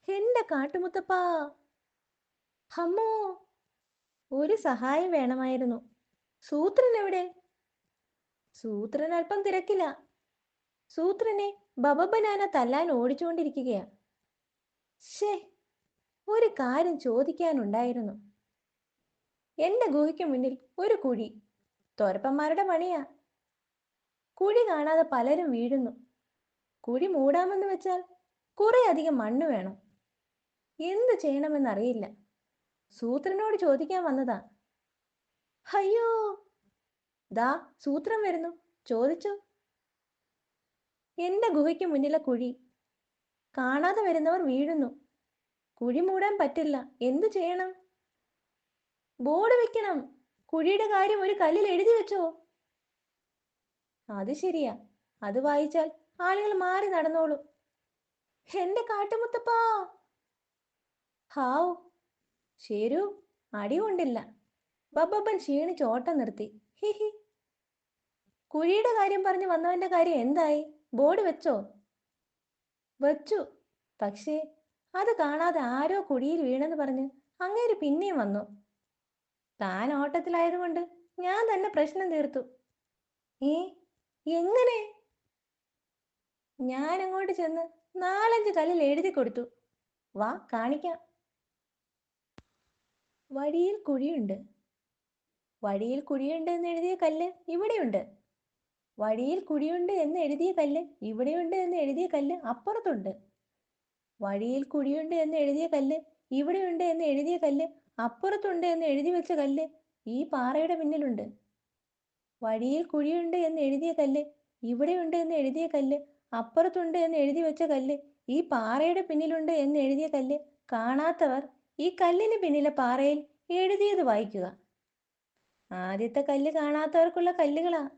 എന്റെ കാട്ടുമുത്തപ്പാ. ഹമ്മോ, ഒരു സഹായം വേണമായിരുന്നു. സൂത്രൻ എവിടെ? സൂത്രൻ അല്പം തിരക്കില്ല. സൂത്രനെ ബബബനാന തല്ലാൻ ഓടിച്ചുകൊണ്ടിരിക്കുകയാ. ഷേ, ഒരു കാര്യം ചോദിക്കാനുണ്ടായിരുന്നു. എന്റെ ഗുഹയ്ക്ക് മുന്നിൽ ഒരു കുഴി. തോരപ്പന്മാരുടെ പണിയാ. കുഴി കാണാതെ പലരും വീഴുന്നു. കുഴി മൂടാമെന്ന് വെച്ചാൽ കുറെ അധികം മണ്ണ് വേണം. എന്ത് ചെയ്യണമെന്നറിയില്ല. സൂത്രനോട് ചോദിക്കാൻ വന്നതാ. അയ്യോ, ദാ സൂത്രം വരുന്നു, ചോദിച്ചോ. എന്റെ ഗുഹയ്ക്ക് മുന്നിലെ കുഴി കാണാതെ വരുന്നവർ വീഴുന്നു. കുഴി മൂടാൻ പറ്റില്ല, എന്തു ചെയ്യണം? ബോർഡ് വെക്കണം. കുഴിയുടെ കാര്യം ഒരു കല്ലിൽ എഴുതി വെച്ചോ. അത് ശരിയാ, അത് വായിച്ചാൽ ആളുകൾ മാറി നടന്നോളും. എന്റെ കാട്ടുമുത്തപ്പാ. ഹാവ്, ശരു, അടി കൊണ്ടില്ല. ബബ്ബൻ ക്ഷീണിച്ച് ഓട്ടം നിർത്തി. ഹിഹി. കുഴിയുടെ കാര്യം പറഞ്ഞു വന്നവന്റെ കാര്യം എന്തായി? ബോർഡ് വെച്ചോ? വച്ചു. പക്ഷേ അത് കാണാതെ ആരോ കുഴിയിൽ വീണെന്ന് പറഞ്ഞ് അങ്ങേര് പിന്നെയും വന്നു. താൻ ഓട്ടത്തിലായതുകൊണ്ട് ഞാൻ തന്നെ പ്രശ്നം തീർത്തു. ഏ, എങ്ങനെ? ഞാൻ അങ്ങോട്ട് ചെന്ന് 4-5 കല്ലിൽ എഴുതി കൊടുത്തു. വാ കാണിക്കാം. വഴിയിൽ കുഴിയുണ്ട്. വഴിയിൽ കുഴിയുണ്ട് എന്ന് എഴുതിയ കല്ല് ഇവിടെയുണ്ട്. വഴിയിൽ കുഴിയുണ്ട് എന്ന് എഴുതിയ കല്ല് ഇവിടെയുണ്ട് എന്ന് എഴുതിയ കല്ല് അപ്പുറത്തുണ്ട്. വഴിയിൽ കുഴിയുണ്ട് എന്ന് എഴുതിയ കല്ല് ഇവിടെയുണ്ട് എന്ന് എഴുതിയ കല്ല് അപ്പുറത്തുണ്ട് എന്ന് എഴുതി വെച്ച കല്ല് ഈ പാറയുടെ പിന്നിലുണ്ട്. വഴിയിൽ കുഴിയുണ്ട് എന്ന് എഴുതിയ കല്ല് ഇവിടെയുണ്ട് എന്ന് എഴുതിയ കല്ല് അപ്പുറത്തുണ്ട് എന്ന് എഴുതി വെച്ച കല്ല് ഈ പാറയുടെ പിന്നിലുണ്ട് എന്ന് എഴുതിയ കല്ല്. കാണാത്തവർ ഈ കല്ലിന് പിന്നിലെ പാറയിൽ എഴുതിയത് വായിക്കുക. ആദ്യത്തെ കല്ല് കാണാത്തവർക്കുള്ള കല്ലുകളാ.